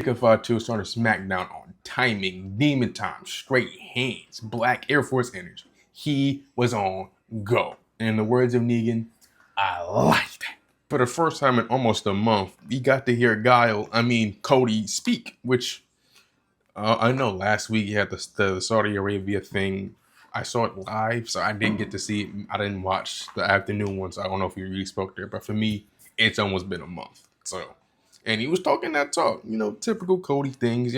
McIntyre 2 started Smackdown on timing, demon time, straight hands, black Air Force energy. He was on go. And in the words of Negan, I like that. For the first time in almost a month, we got to hear Cody speak, which I know last week he had the Saudi Arabia thing. I saw it live, so I didn't get to see it. I didn't watch the afternoon one, so I don't know if he really spoke there. But for me, it's almost been a month. So, and he was talking that talk, typical Cody things,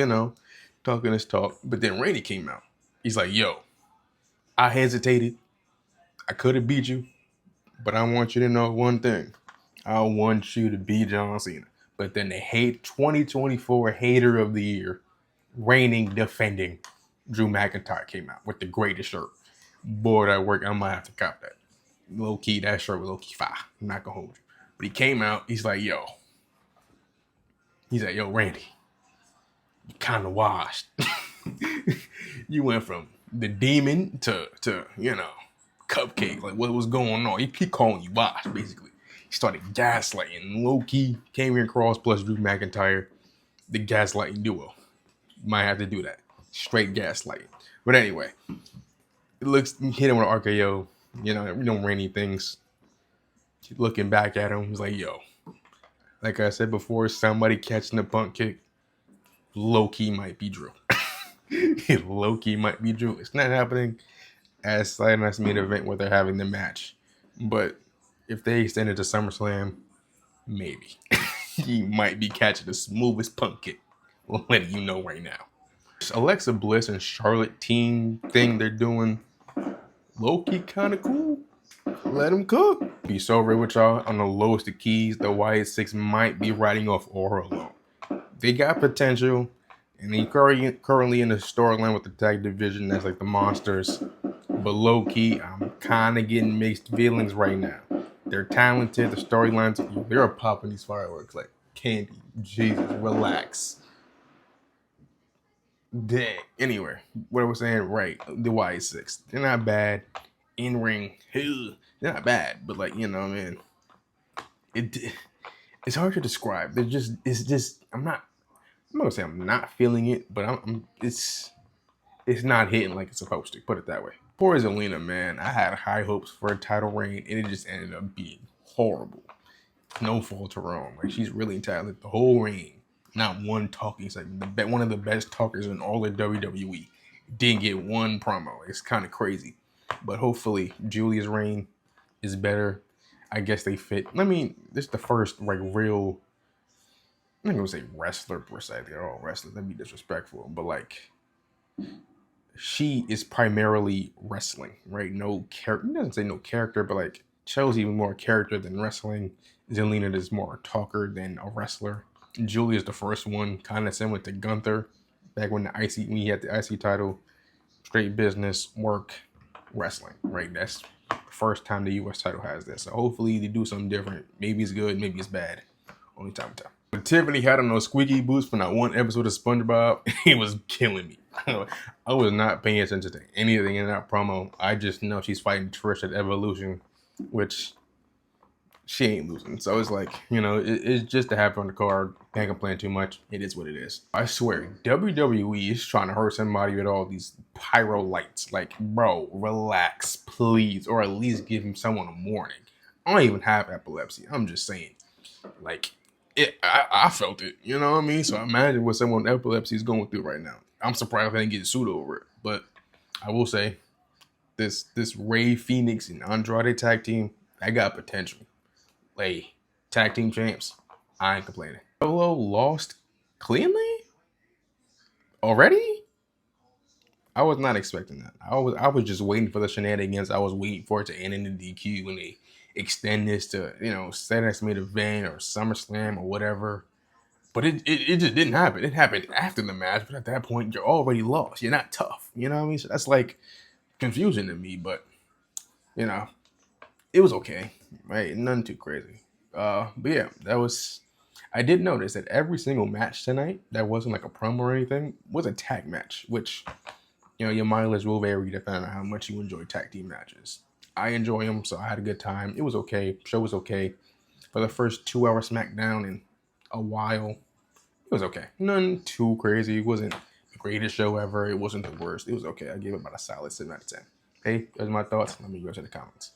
talking his talk. But then Randy came out. He's like, yo, I hesitated. I could have beat you, but I want you to know one thing. I want you to beat John Cena. But then the 2024 Hater of the Year, reigning, defending Drew McIntyre came out with the greatest shirt. Boy, that work. I might have to cop that. Low key, that shirt was low key fire. I'm not gonna hold you. But he came out. He's like, yo, Randy, you kind of washed. You went from the demon to cupcake. Like, what was going on? He calling you washed, basically. He started gaslighting. Low key, Karrion Kross plus Drew McIntyre, the gaslighting duo. Might have to do that. Straight gaslighting. But anyway, hit him with an RKO. Randy things. Looking back at him, he's like, yo, like I said before, somebody catching a punt kick, low-key might be Drew. Low-key might be Drew. It's not happening as Sunday's main event where they're having the match. But if they extend it to SummerSlam, maybe. He might be catching the smoothest punt kick. We'll let you know right now. Alexa Bliss and Charlotte team thing they're doing, low-key kind of cool. Let them cook. Be so real with y'all. On the lowest of keys, the Wyatt Six might be riding off Aura alone. They got potential, and they currently in the storyline with the tag division as like the Monsters. But low-key, I'm kind of getting mixed feelings right now. They're talented. The storylines, they're popping these fireworks like candy. Jesus, relax. Dang. Anyway, what I was saying, right? The Wyatt Six, they're not bad. In ring, they're not bad, but man, it's hard to describe. I'm not gonna say I'm not feeling it, but it's not hitting like it's supposed to. Put it that way. Poor Zelina, man. I had high hopes for a title reign, and it just ended up being horrible. No fault of her own. Like, she's really talented. The whole reign, not one talking segment. One of the best talkers in all of WWE didn't get one promo. It's kind of crazy. But hopefully Julia's reign is better. I guess they fit. I mean, this is the first real, I'm not gonna say wrestler per se. They're all wrestlers. That'd be disrespectful. But she is primarily wrestling, right? No character. He doesn't say no character, but Chelsea even more character than wrestling. Zelina is more a talker than a wrestler. Julia's the first one, kind of similar to Gunther, back when he had the IC title. Straight business, work, wrestling, right? That's the first time the US title has this. So hopefully they do something different. Maybe it's good, maybe it's bad. Only time will tell. But Tiffany had on those squeaky boots for that one episode of SpongeBob. It was killing me. I was not paying attention to anything in that promo. I just know she's fighting Trish at Evolution, which she ain't losing. So it's it's just to have on the card. Can't complain too much. It is what it is. I swear, WWE is trying to hurt somebody with all these pyro lights. Bro, relax, please. Or at least give him someone a warning. I don't even have epilepsy. I'm just saying. I felt it. You know what I mean? So imagine what someone with epilepsy is going through right now. I'm surprised I didn't get sued over it. But I will say, this Rey Fenix and Andrade tag team, I got potential. Tag team champs, I ain't complaining. Solo lost cleanly? Already? I was not expecting that. I was just waiting for the shenanigans. I was waiting for it to end in the DQ when they extend this to, Saturday's main event or SummerSlam or whatever. But it just didn't happen. It happened after the match, but at that point, you're already lost. You're not tough. You know what I mean? So that's confusing to me, but it was okay. Right? Nothing too crazy. But yeah, I did notice that every single match tonight that wasn't a promo or anything was a tag match, which, your mileage will vary depending on how much you enjoy tag team matches. I enjoy them, so I had a good time. It was okay. Show was okay. For the first 2 hour SmackDown in a while, It was okay. None too crazy. It wasn't the greatest show ever. It wasn't the worst. It was okay. I gave it about a solid 7 out of 10. Hey, those are my thoughts. Let me go to the comments.